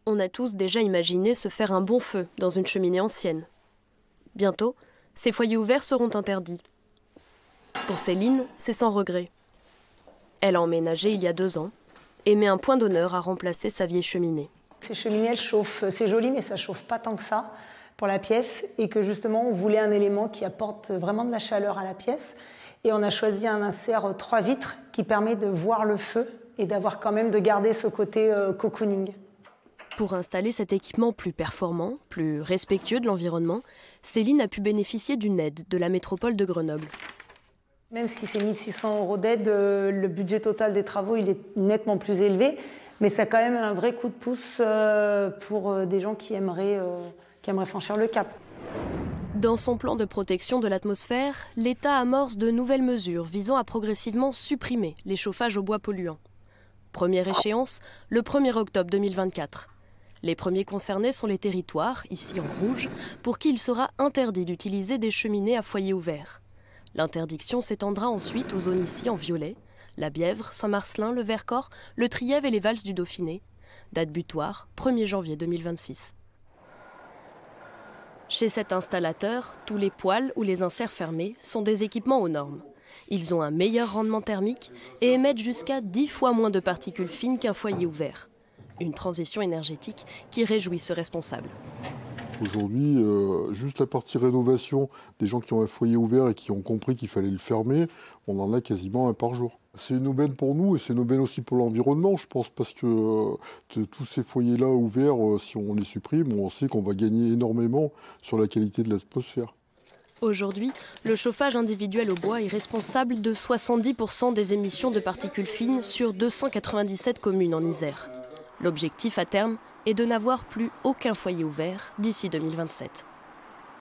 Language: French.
On a tous déjà imaginé se faire un bon feu dans une cheminée ancienne. Bientôt, ces foyers ouverts seront interdits. Pour Céline, c'est sans regret. Elle a emménagé il y a 2 ans et met un point d'honneur à remplacer sa vieille cheminée. Ces cheminées, elles chauffent, c'est joli, mais ça ne chauffe pas tant que ça pour la pièce. Et que justement, on voulait un élément qui apporte vraiment de la chaleur à la pièce. Et on a choisi un insert 3 vitres qui permet de voir le feu et d'avoir quand même de garder ce côté cocooning. Pour installer cet équipement plus performant, plus respectueux de l'environnement, Céline a pu bénéficier d'une aide de la métropole de Grenoble. Même si c'est 1 600 € d'aide, le budget total des travaux il est nettement plus élevé. Mais ça a quand même un vrai coup de pouce pour des gens qui aimeraient franchir le cap. Dans son plan de protection de l'atmosphère, l'État amorce de nouvelles mesures visant à progressivement supprimer les chauffages au bois polluants. Première échéance, le 1er octobre 2024. Les premiers concernés sont les territoires, ici en rouge, pour qui il sera interdit d'utiliser des cheminées à foyer ouvert. L'interdiction s'étendra ensuite aux zones ici en violet, la Bièvre, Saint-Marcelin, le Vercors, le Trièves et les Valses du Dauphiné. Date butoir, 1er janvier 2026. Chez cet installateur, tous les poêles ou les inserts fermés sont des équipements aux normes. Ils ont un meilleur rendement thermique et émettent jusqu'à 10 fois moins de particules fines qu'un foyer ouvert. Une transition énergétique qui réjouit ce responsable. Aujourd'hui, juste la partie rénovation, des gens qui ont un foyer ouvert et qui ont compris qu'il fallait le fermer, on en a quasiment un par jour. C'est une aubaine pour nous et c'est une aubaine aussi pour l'environnement, je pense, parce que tous ces foyers-là ouverts, si on les supprime, on sait qu'on va gagner énormément sur la qualité de l'atmosphère. Aujourd'hui, le chauffage individuel au bois est responsable de 70% des émissions de particules fines sur 297 communes en Isère. L'objectif à terme est de n'avoir plus aucun foyer ouvert d'ici 2027.